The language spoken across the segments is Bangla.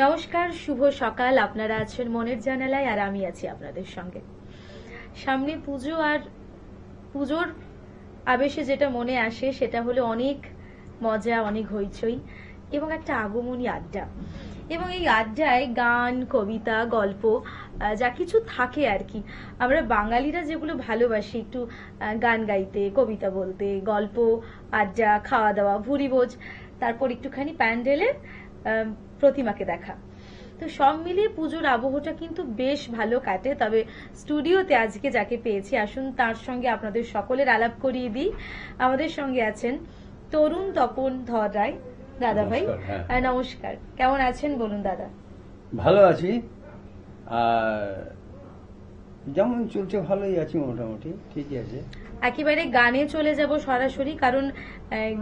নমস্কার, শুভ সকাল। আপনারা আছেন মনের জানালায় আর আমি আছি আপনাদের সঙ্গে। সামনে পুজো, আর পুজোর আবেশে যেটা মনে আসে সেটা হলো অনেক মজা, অনেক হইচই এবং একটা আগমনী আড্ডা। এবং এই আড্ডায় গান, কবিতা, গল্প যা কিছু থাকে আর কি। আমরা বাঙালিরা যেগুলো ভালোবাসি, একটু গান গাইতে, কবিতা বলতে, গল্প, আড্ডা, খাওয়া দাওয়া, ভুরিভোজ, তারপর একটুখানি প্যান্ডেলে প্রতিমাকে দেখা। তো সব মিলিয়ে পুজোর আবহটা কিন্তু বেশ ভালো কাটে। তবে স্টুডিওতে আজকে যাকে পেয়েছি, আসুন তার সঙ্গে আপনাদের সকলের আলাপ করিয়ে দিই। আমাদের সঙ্গে আছেন তরুণ তপন ধর রায়। দাদা ভাই নমস্কার, কেমন আছেন বলুন দাদা? ভালো আছি, আর যেমন চলছে ভালোই আছি, মোটামুটি ঠিকই আছে। একেবারে গানে চলে যাব সরাসরি, কারণ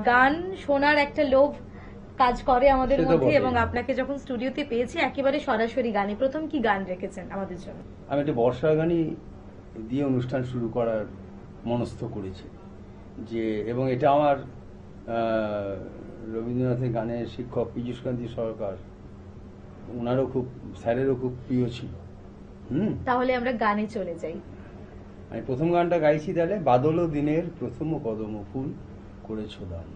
গান শোনার একটা লোভ কাজ করে আমাদের মধ্যে, এবং আপনাকে যখন স্টুডিওতে পেয়েছি একেবারে সরাসরি গানে। প্রথম কি গান রেখেছেন আমাদের জন্য? আমি একটা বর্ষার গানই দিয়ে অনুষ্ঠান শুরু করার মনস্থ করেছি যে, এবং এটা আমার রবীন্দ্রনাথের গানের শিক্ষক পীযূষকান্তি সরকার, ওনারও খুব, স্যারেরও খুব প্রিয় ছিল। তাহলে আমরা গানে চলে যাই। আমি প্রথম গানটা গাইছি তাহলে, বাদল দিনের প্রথম কদম ফুল করেছ দান।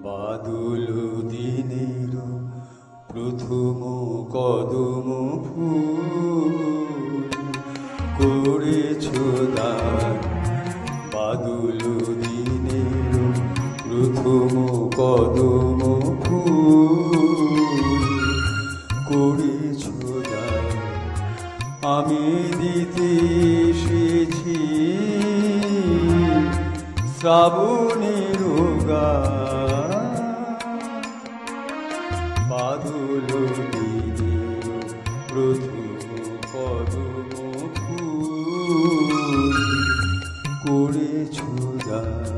বাদল দিনের প্রথম কদম ফুল করেছ দান, বাদল দিনের প্রথম কদম ফুল করেছ দান, আমি দিতে এসেছি শ্রাবণের গান, বাদল দিনের প্রথম কদম ফুল করেছ দান।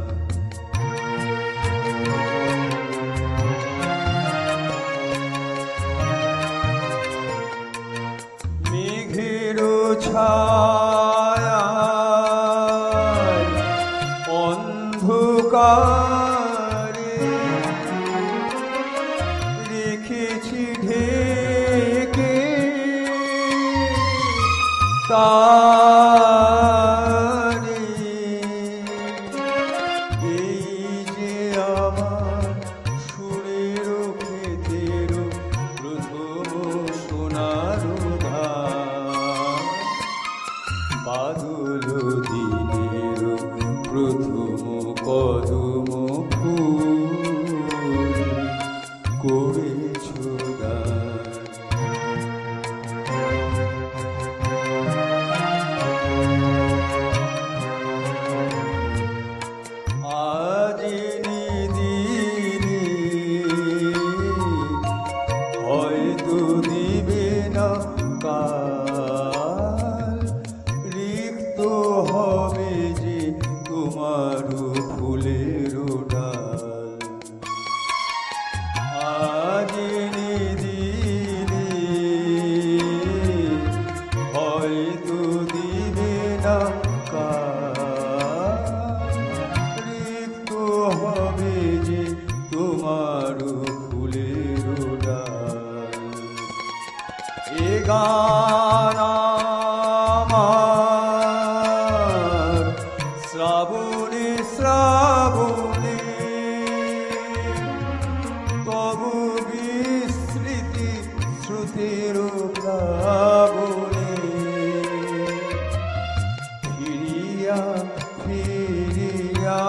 মেঘের ছায়ায় অন্ধকারে রেখেছি ঢেকে তারে, এই যে আমার সুরের ক্ষেতের প্রথম সোনার ধান, বাদল দিনের প্রথম কদম ফুল করেছ দান। আজ দিনে হয়তো দিবে না কাল, রিক্ত হবে যে তোমার ফুলের ডাল। আজ দিনে হয়তো দিবে না কাল, রিক্ত হবে যে তোমার ফুলের ডাল। এ গান আমার শ্রাবণে শ্রাবণে তব বিস্মৃতি শ্রুতির প্লাবনে, ফিরিয়া ফিরিয়া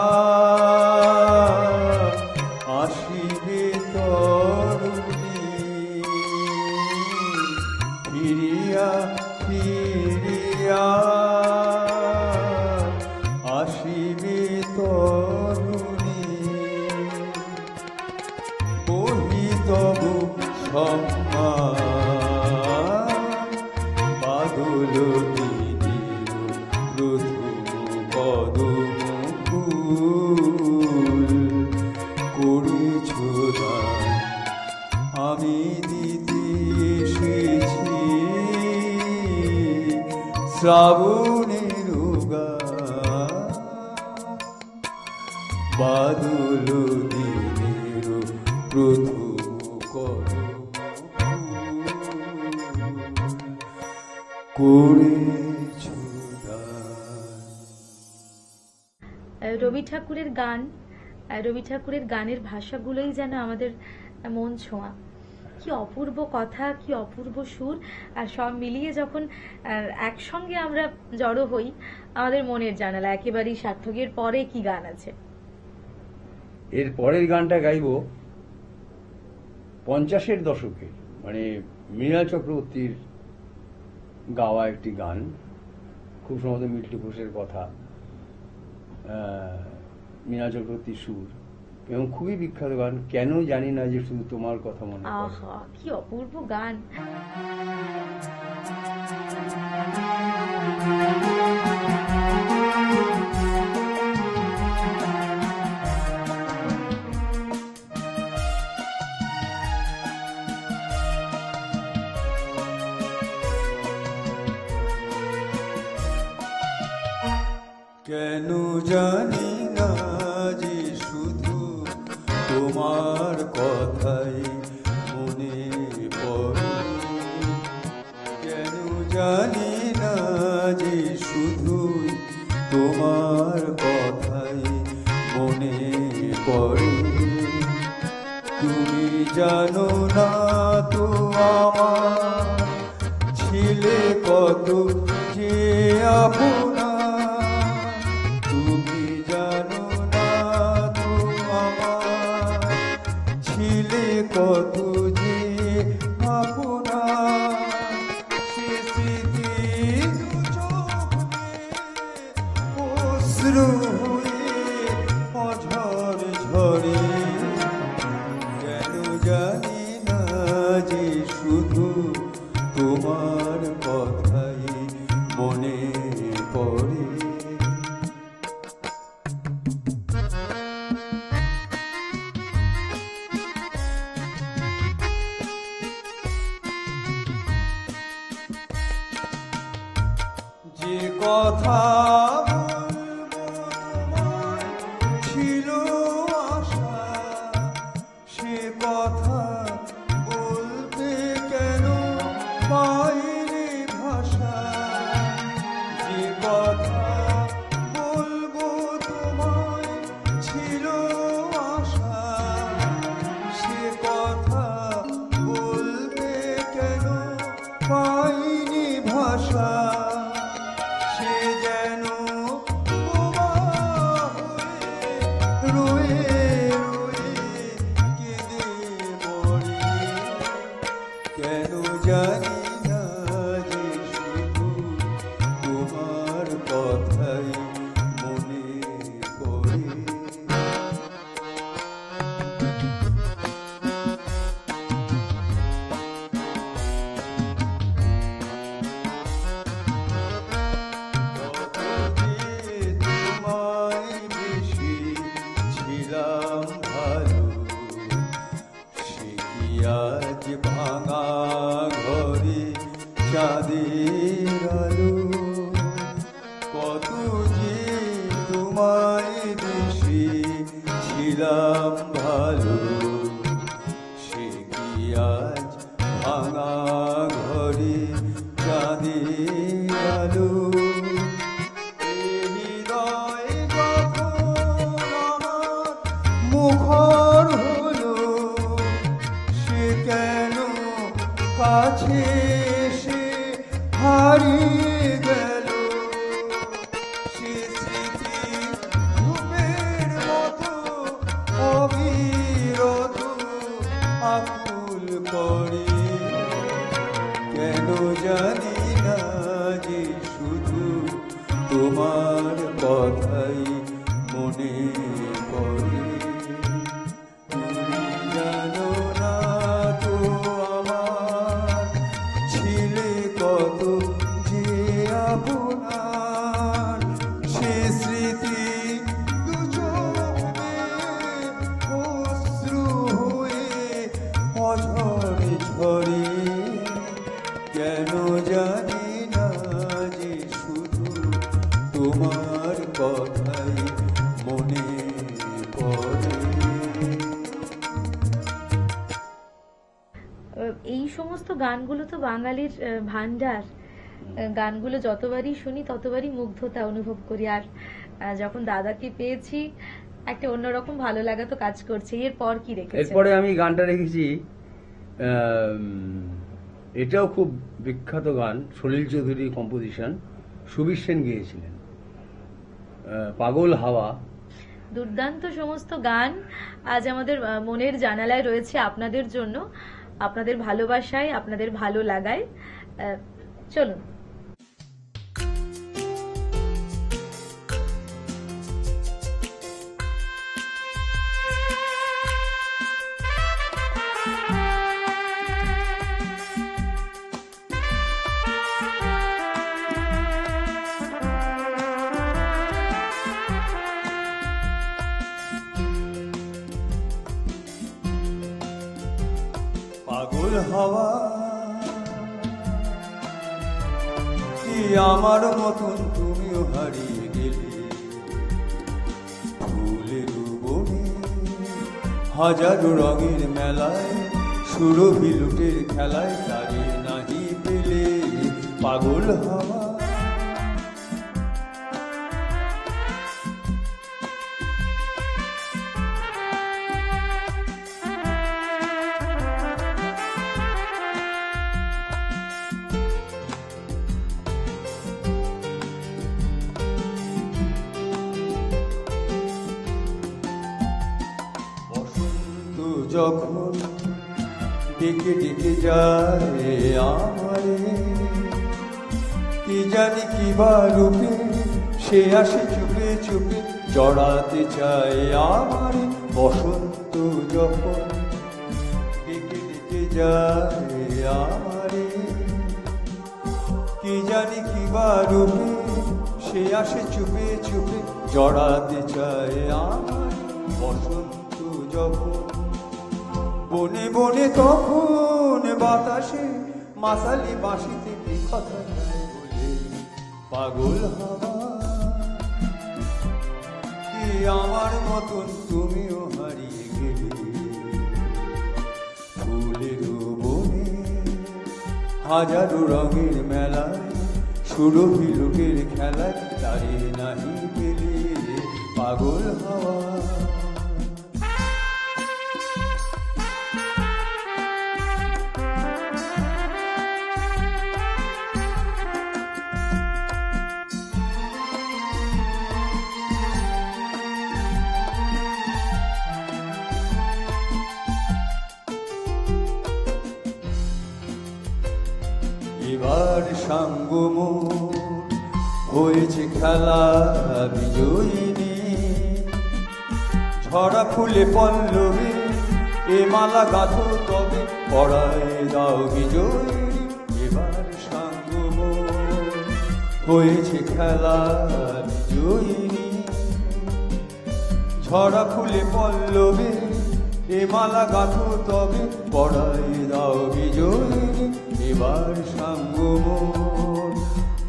আসিবে তরুণী, ফিরিয়া ফিরিয়া আসিবে তরুণী, বহি তব সম্মান, বাদল দিনের প্রথম কদম ফুল করেছ দান, আমি দিতে এসেছি শ্রাবণের গান, বাদল দিনের করেছ দান। রবি ঠাকুরের গান, রবি ঠাকুরের গানের ভাষাগুলোই যেন আমাদের মন ছোঁয়া। কি অপূর্ব কথা, কি অপূর্ব সুর, আর সব মিলিয়ে যখন একসঙ্গে আমরা জড়ো হই, আমাদের মনের জানালা একেবারেই সার্থকের পরে কি গান আছে? এর পরের গানটা গাইব 50-এর দশকে, মানে মৃণাল চক্রবর্তীর গাওয়া একটি গান, খুব সম্ভবত মিল্টু ঘোষের কথা, মৃণাল চক্রবর্তীর সুর, এবং খুবই বিখ্যাত গান, কেন জানি না যে শুধু তোমার কথা মনে পড়ে। আহা, কি অপূর্ব গান। কেন জানি না যে শুধু তোমার কথাই মনে পড়ে, কেন জানি না যে শুধু তোমার কথাই মনে পড়ে। তুমি জানো না তো আমার ছিলে কত যে আপনা, তুমি জানো না তো আমার ছিলে কত যে আপনা। সে স্মৃতি দু চোখে অশ্রু হয়ে অঝর ঝরে, কেন জানি না যে শুধু তোমার কথাই মনে পড়ে। যে কথা বলবো তোমায় ছিল আশা, সে কথা বলতে কেন পাইনি ভাষা। যে কথা বলবো তোমায় ছিল আশা, সে কথা বলতে কেন পাইনি ভাষা। সে যেন বোমা হয়ে রয়ে রয়ে কেঁদে মরে, কেন জানি না যে শুধু তোমার কথাই মনে পড়ে। তোমায় বেশি ছিলাম ভালো, সে কি আজ ভাঙা ঘরে চাঁদের আলো। কত যে তোমায় বেশি ছিলাম ভালো, সে কি আজ ভাঙা ঘরে চাঁদের আলো। হৃদয় যখন আমার মুখর হলো, সে কেন কাছে এসে হারিয়ে গেল। সে স্মৃতি ঘুমের মতো অবিরত আকুল করে, কেন জানি না যে শুধু তোমার কথাই মনে পড়ে। তুমি জানো না তো আমার ছিলে কত যে আপনার, সে স্মৃতি দু চোখে অশ্রু হয়ে অঝরে ঝরে, কেন জানি না যে শুধু তোমার কথাই মনে পড়ে। এই সমস্ত গানগুলো তো বাঙালির ভান্ডার, গানগুলো যতবারই শুনি ততবারই মুগ্ধতা অনুভব করি। আর যখন দাদাকে পেয়েছি একটা অন্যরকম ভালো লাগা তো কাজ করছে। এরপর কি রেখেছেন? এরপরে আমি গানটা রেখেছি, এটাও খুব বিখ্যাত গান, সলিল চৌধুরীর কম্পোজিশন, সুবীর সেন গেয়েছিলেন, পাগল হাওয়া। দুর্দান্ত সমস্ত গান আজ আমাদের মনের জানালায় রয়েছে আপনাদের জন্য, আপনাদের ভালোবাসায়, আপনাদের ভালো লাগায়। চলুন। পাগল হাওয়া কি আমার মতন তুমিও হারিয়ে গেলে, ফুলের বনে হাজারো রঙের মেলায়, সুরভি লুটের খেলায় তারে নাহি পেলে। পাগল হাওয়া যখন ডেকে ডেকে যায় আমারে, কি জানি কি বা রূপে সে আসে চুপে চুপে, জড়াতে চায় আমারে। বসন্ত যখন ডেকে ডেকে যায় আমারে, কি জানি কি বা রূপে সে আসে চুপে চুপে, জড়াতে চায় আমারে। বসন্ত যখন বনে বনে তখন বাতাসে মাসালি বাঁশিতে কি কথা যায় বলে। পাগল হাওয়া কি আমার মতন তুমিও হারিয়ে গেলে, ফুলের বনে হাজারো রঙের মেলায়, সুরভি লোকের খেলায় তারে নাহি পেলে। পাগল হাওয়া এবার সাঙ্গ মোর হয়েছে খেলা বিজয়িনী, ঝরা ফুলে পল্লবে এ মালা গাঁথো তবে, পড়ায় দাও বিজয়িনী। এবার সাঙ্গ মোর হয়েছে খেলা বিজয়িনী, ঝরা ফুলে পল্লবে এ মালা গাঁথো তবে, পড়ায় দাও বিজয়িনী। এবার সাঙ্গ মোর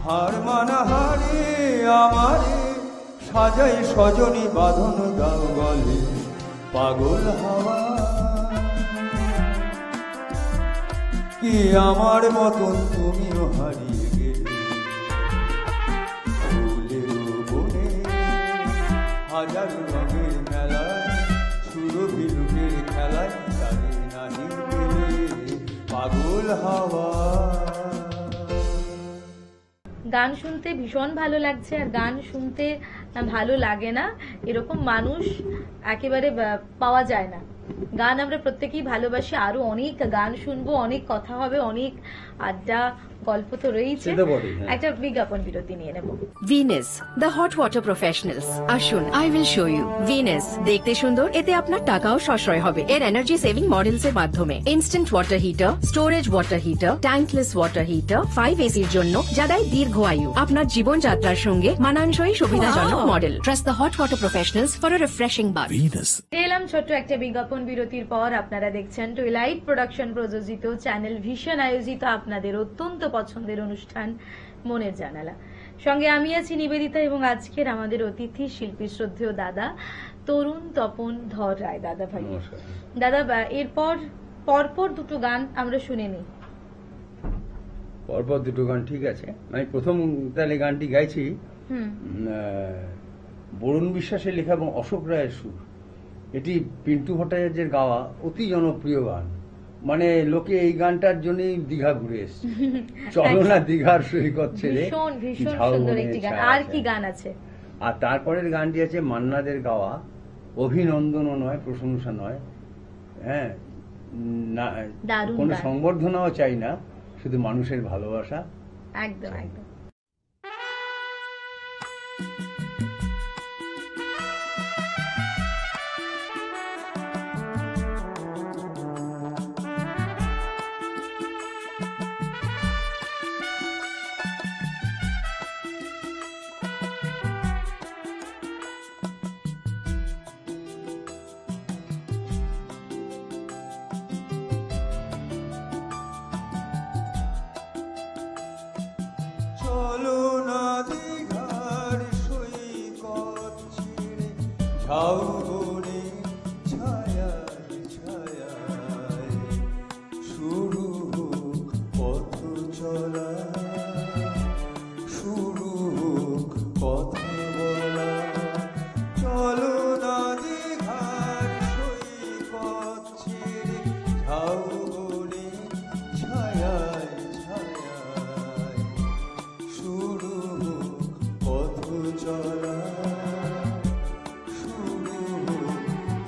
হার মানা হারে আমারে, সাজাই সজনী বাঁধন দাও গলে। পাগল হাওয়া কি আমার মতন তুমিও হারিয়ে গেলে, ফুলের বনে হাজারো রঙের মেলায়, সুরভি লুটের খেলায় তারে নাহি পেলে। পাগল হাওয়া। গান শুনতে ভীষণ ভালো লাগছে, আর গান শুনতে ভালো লাগে না এরকম মানুষ একেবারে পাওয়া যায় না। গান আমরা প্রত্যেকেই ভালোবাসি, আরো অনেক গান শুনবো, অনেক কথা হবে, অনেক আড্ডা গল্প তো রয়েছে। একটা বিজ্ঞাপন বিরতি নিয়ে নেব। Venus the hot water professionals, আসুন I will show you. Venus দেখতে সুন্দর, এতে আপনার টাকাও সাশ্রয় হবে এর এনার্জি সেভিং মডেলস এর মাধ্যমে। Instant water heater, storage water heater, tankless water heater, 5 এসির জন্য যা দেয় দীর্ঘ আয়ু। আপনার জীবনযাত্রার সঙ্গে মানানসই সুবিধাজনক model. Trust the hot water professionals for a refreshing bath. এলাম ছোট্ট একটা বিজ্ঞাপন বিরতির পর। আপনারা দেখছেন টুইলাইট প্রোডাকশন প্রযোজিত, চ্যানেল ভিশন আয়োজিত আপনাদের অত্যন্ত পছন্দের অনুষ্ঠান মনের জানালা। সঙ্গে আমি আছি নিবেদিতা, এবং আজকের আমাদের অতিথি শিল্পী শ্রদ্ধেয় দাদা তরুণ তপন ধর রায়। দাদা ভাই, দাদা এরপর পরপর দুটো গান আমরা শুনে নিই। পরপর দুটো গান ঠিক আছে। আমি প্রথম তালে গানটি গাইছি হুম। বরুণ বিশ্বাসের লেখা এবং অশোক রায়ের সুর। এটি পিন্টু ভট্টাচার্যের গাওয়া অতি জনপ্রিয় গান। মানে লোকে এই গানটার জন্যই দীঘা ঘুরে এসছে। চলো না দীঘার সৈকত ছেড়ে, ভীষণ ভীষণ ঝাউ সুন্দর বনের একটি গান। ছায়া আর কি ছায়া। গান আছে? আর তারপরের গানটি আছে মান্নাদের গাওয়া, অভিনন্দনও নয়, প্রশংসা নয়, হ্যাঁ, না দারুণ কোনো গান। সংবর্ধনাও চাই না, শুধু মানুষের ভালোবাসা। একদম একদম। চলো না দীঘার সৈকত ছেড়ে, ঝাউ বনে ছায়ায় ছায়ায় শুরু হোক পথ চলা, শুরু হোক কথা বলা। চলো না দীঘার সৈকত ছেড়ে, ঝাউ বনে ছায়ায় ছায়ায় শুরু হোক পথ চলা, শুরু হোক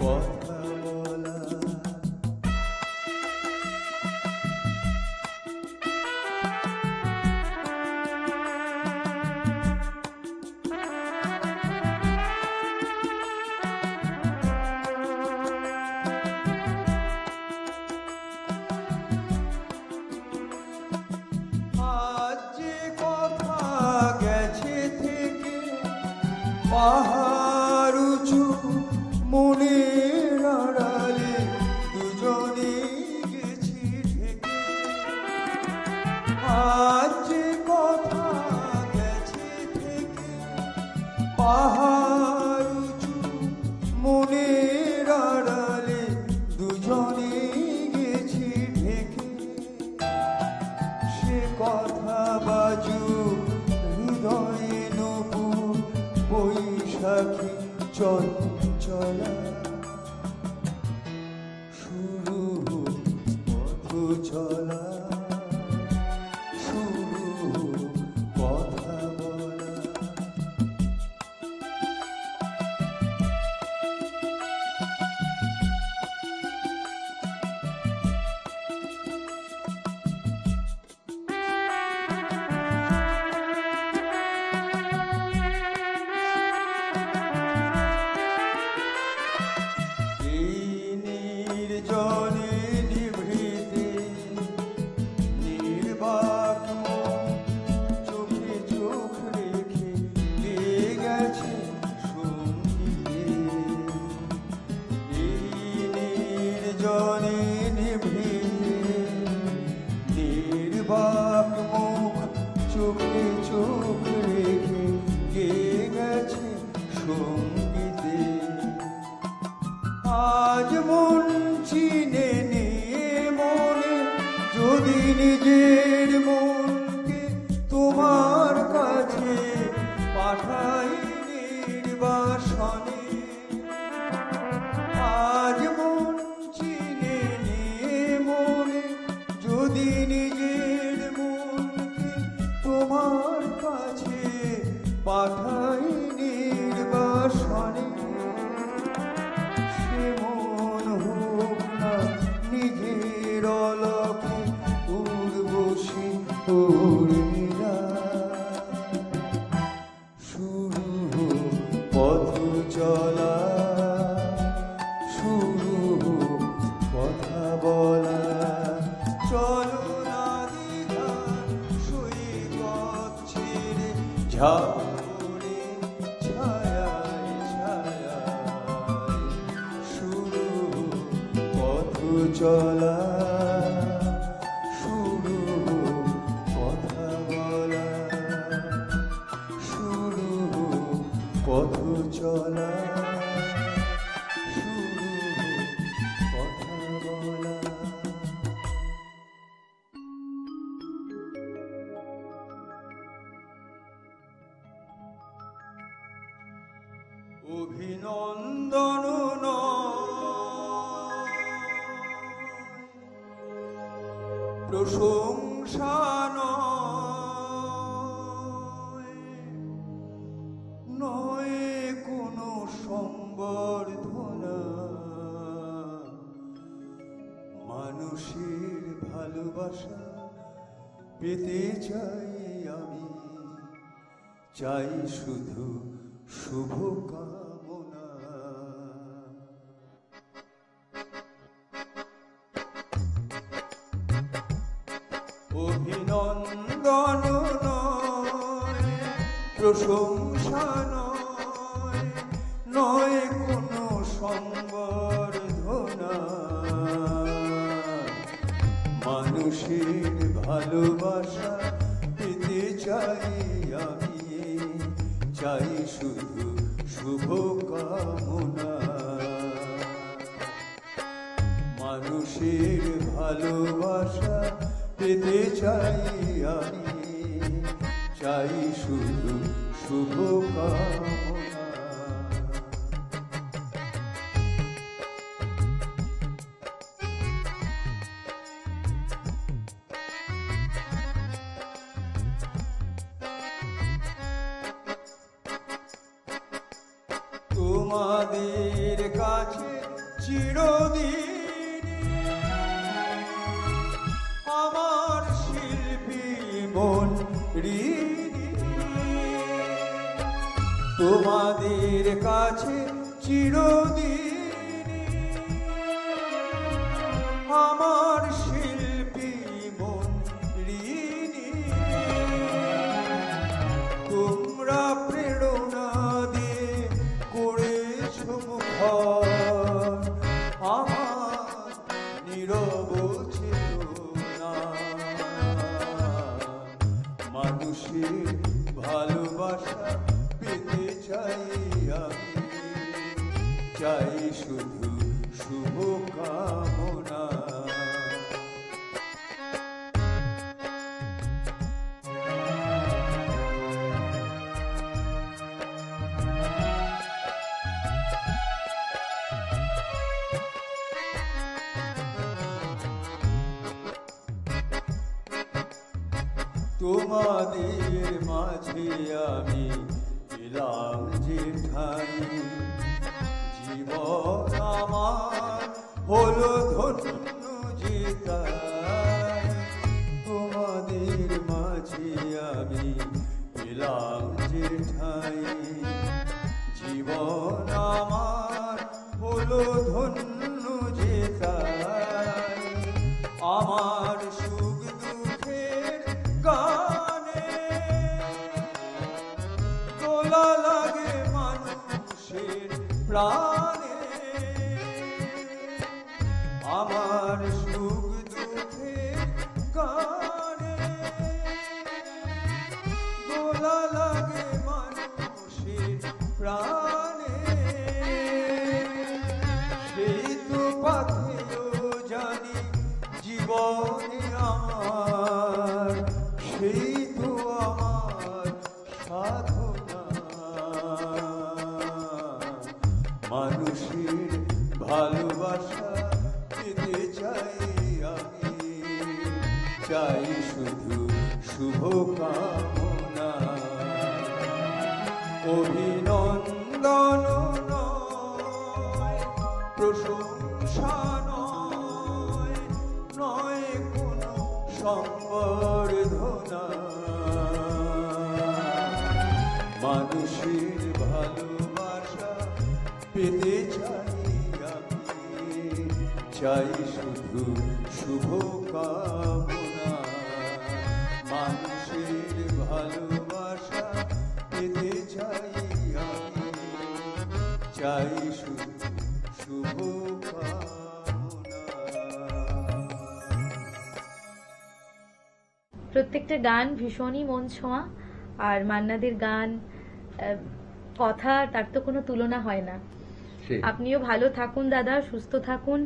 কথা বলা। আজ যে কথা গেছে থেকে, পাহাড় উঁচু মনের আড়ালে দুজনে গেছি ঢেকে। আজ যে কথা গেছে থেকে, পাহাড় উঁচু মনের আড়ালে দুজনে গেছি ঢেকে। সে কথা বাজুক হৃদয়ে নপুর, বৈশাখী চঞ্চলা। শুরু হোক পথ চলা, শুরু হোক কথা বলা। এই নির্জনে নিভৃতে নির্বাক মন চোখে চোখ রেখে পেয়ে গেছে সঙ্গীতে। এই নির্জনে নিভৃতে নির্বাক মুখ চোখে চোখ রেখে পেয়ে গেছে সঙ্গীতে। আজ মন চিনে নিয়ে মনে, যদি নিজের মনকে তোমার কাছে পাঠাই নির্বাসনে। আজ মন চিনে নিয়ে মনে, যদি নিজের মনকে তোমার কাছে পাঠাই নির্বাসনে। সে মন হোক না নিজের অলকে উর্বশী উর্মিলা। শুরু হোক পথ চলা, শুরু হোক কথা বলা। চলো না দীঘার সৈকত ছেড়ে, ঝাউ বনে ছায়ায় ছায়ায় শুরু হোক পথ চলা, শুরু হোক কথা বলা। শুরু হোক পথ চলা, শুরু হোক কথা বলা। অভিনন্দন প্রশংসা নয় কোনো সম্বর্ধনা, মানুষের ভালোবাসা পেতে চাই আমি, চাই শুধু শুভ কামনা। অভিনন্দন নয় প্রশংসা নয় কোনো সম্বর্ধনা, মানুষের ভালোবাসা পেতে চাই আমি, চাই শুধু শুভ কামনা। মানুষের ভালোবাসা পেতে চাই আমি, চাই শুধু শুভ কামনা। তোমাদের কাছে চিরদিন আমার শিল্পী মন ঋণী, তোমাদের কাছে চিরদিন আমার শিল্পী মন ঋণী। তোমরা প্রেরণা দিয়ে করেছ মুখর আমার নীরব চেতনা, মানুষের ভালোবাসা পেতে চাই আমি, চাই শুধু শুভ কামনা। তোমাদের মাঝে আমি এলাম যে ঠাই, জীবন আমার হলো ধন্য যে তাই। তোমাদের মাঝে আমি এলাম যে ঠাই, জীবন আমার হলো ধন্য যে তাই। আমার সুখ দুঃখের গানে দোলা লাগে মানুষের প্রাণে, আমার সুখ দুঃখের গানে দোলা লাগে মানুষের প্রাণে। সেই তো পাথেও জানি জীবনে আমার, সেই তো আমার সাধনা। মানুষের ভালোবাসা পেতে চাই আমি, চাই শুধু শুভ কামনা। অভিনন্দন নয় প্রশংসা নয় কোনো সম্বর্ধনা, মানুষের ভালোবাসা পেতে চাই আমি, চাই শুধু শুভ কামনা। মানুষের ভালোবাসা পেতে চাই আমি, চাই শুধু শুভ কামনা। প্রত্যেকটা গান ভীষণই মন ছোঁয়া, আর মান্নাদের গান কথা তার তো কোনো তুলনা হয় না। আপনিও ভালো থাকুন দাদা, সুস্থ থাকুন,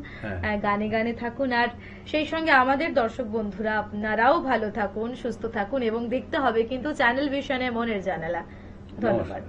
গানে গানে থাকুন, আর সেই সঙ্গে আমাদের দর্শক বন্ধুরা আপনারাও ভালো থাকুন, সুস্থ থাকুন, এবং দেখতে হবে কিন্তু চ্যানেল ভিশনে মনের জানালা। ধন্যবাদ।